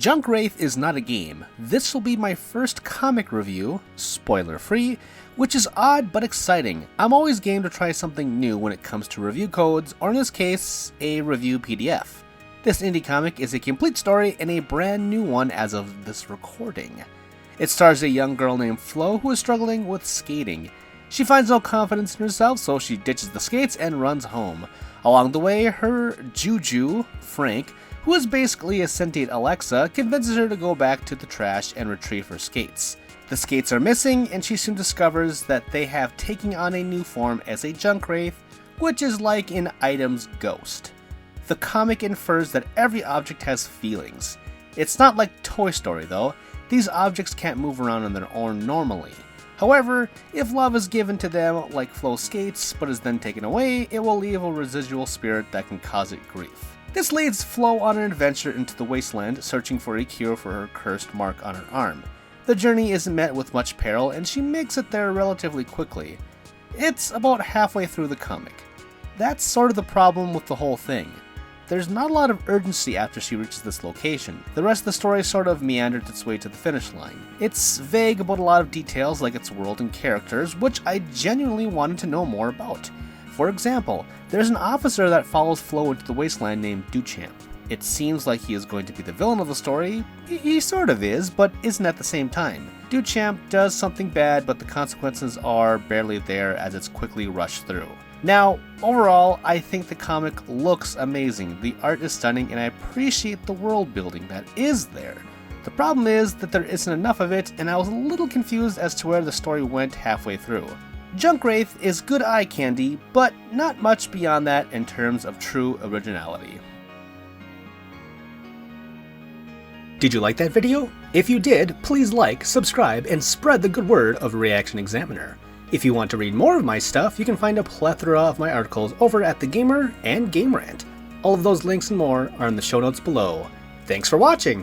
Junkwraith is not a game. This will be my first comic review, spoiler free, which is odd but exciting. I'm always game to try something new when it comes to review codes, or in this case, a review PDF. This indie comic is a complete story and a brand new one as of this recording. It stars a young girl named Flo who is struggling with skating. She finds no confidence in herself, so she ditches the skates and runs home. Along the way, her Juju, Frank, who is basically a sentient Alexa, convinces her to go back to the trash and retrieve her skates. The skates are missing, and she soon discovers that they have taken on a new form as a Junkwraith, which is like an item's ghost. The comic infers that every object has feelings. It's not like Toy Story though. These objects can't move around on their own normally. However, if love is given to them like Flo's skates, but is then taken away, it will leave a residual spirit that can cause it grief. This leads Flo on an adventure into the wasteland, searching for a cure for her cursed mark on her arm. The journey isn't met with much peril, and she makes it there relatively quickly. It's about halfway through the comic. That's sort of the problem with the whole thing. There's not a lot of urgency after she reaches this location. The rest of the story sort of meanders its way to the finish line. It's vague about a lot of details like its world and characters, which I genuinely wanted to know more about. For example, there's an officer that follows Flo into the wasteland named Duchamp. It seems like he is going to be the villain of the story. He sort of is, but isn't at the same time. Duchamp does something bad, but the consequences are barely there as it's quickly rushed through. Now, overall, I think the comic looks amazing. The art is stunning, and I appreciate the world building that is there. The problem is that there isn't enough of it, and I was a little confused as to where the story went halfway through. Junkwraith is good eye candy, but not much beyond that in terms of true originality. Did you like that video? If you did, please like, subscribe, and spread the good word of ReActionExaminer. If you want to read more of my stuff, you can find a plethora of my articles over at The Gamer and Game Rant. All of those links and more are in the show notes below. Thanks for watching!